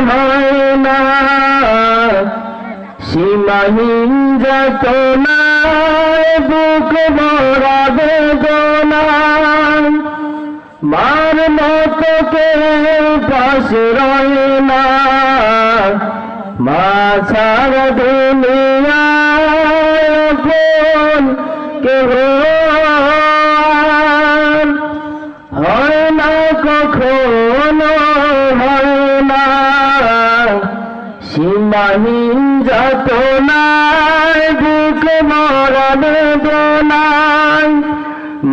হয় না, সীমাহীন যাতনায় বুক ভরা বেদনায় মার মতো কেউ পাশে রয় না, মা ছাড়া দুনিয়ায় আপন কেহ হয় না, কখনো হয় না, সীমাহীন যাতনায় বুক ভরা বেদনায়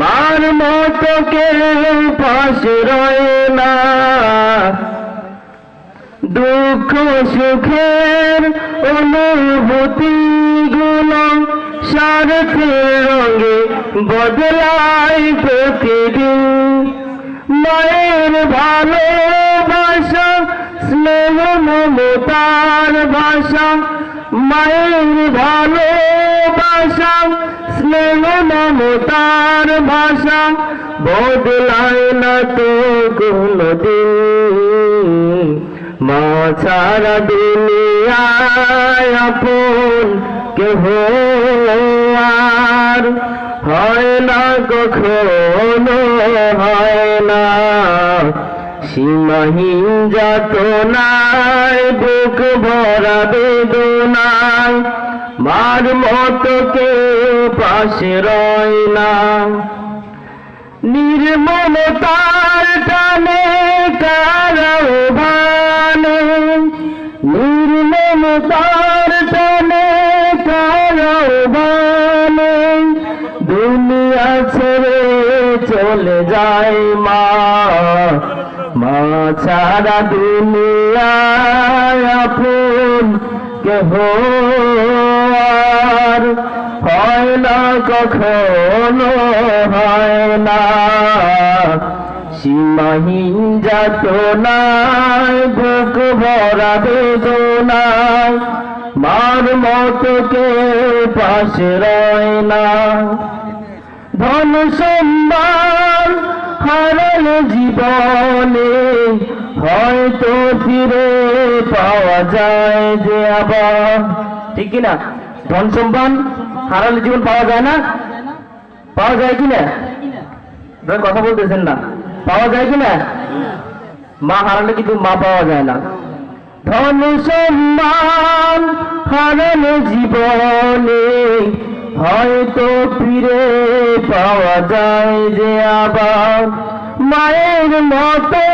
মার মতো কেউ পাশে রয় না। দুঃখ সুখের অনুভূতি গুলো স্বার্থের রঙে বদলায় প্রতিদিন, মায়ের ভালোবাসা স্নেহ মমতার ভাষা, মায়ের ভালোবাসা স্নেহ মমতার ভাষা বদলায় না তো কোনদিন, মা ছাড়া দুনিয়ায় আপন কেহ আর হয় না, কখনো হয় না, সীমাহীন যাতনায় বুক ভরা বেদনায় মার মতো কেউ পাশে রয় না। নির্মমতার টানে কারাও ভানে, নির্মমতার টানে কারাও ভানে দুনিয়া ছেড়ে চলে যায় মা, মা ছাড়া দুনিয়ায় আপন কেহ আর হয় না, কখনো হয় না, সীমাহীন যাতনায় বুক ভরা বেদনায় মার মতো কেউ পাশে রয় না। ধন সম্মান হারানো জীবনে হয়তো ফিরে পাওয়া যায় যে আবার, ঠিক কিনা? ধন সম্মান হারালে জীবন পাওয়া যায় না? পাওয়া যায় কিনা? কথা বলতেছেন না, পাওয়া যায় কিনা? মা হারালে কিন্তু মা পাওয়া যায় না। ধন সম্মান হারানো জীবনে হয়তো ফিরে পাওয়া যায় যে আবার, মায়ের মতো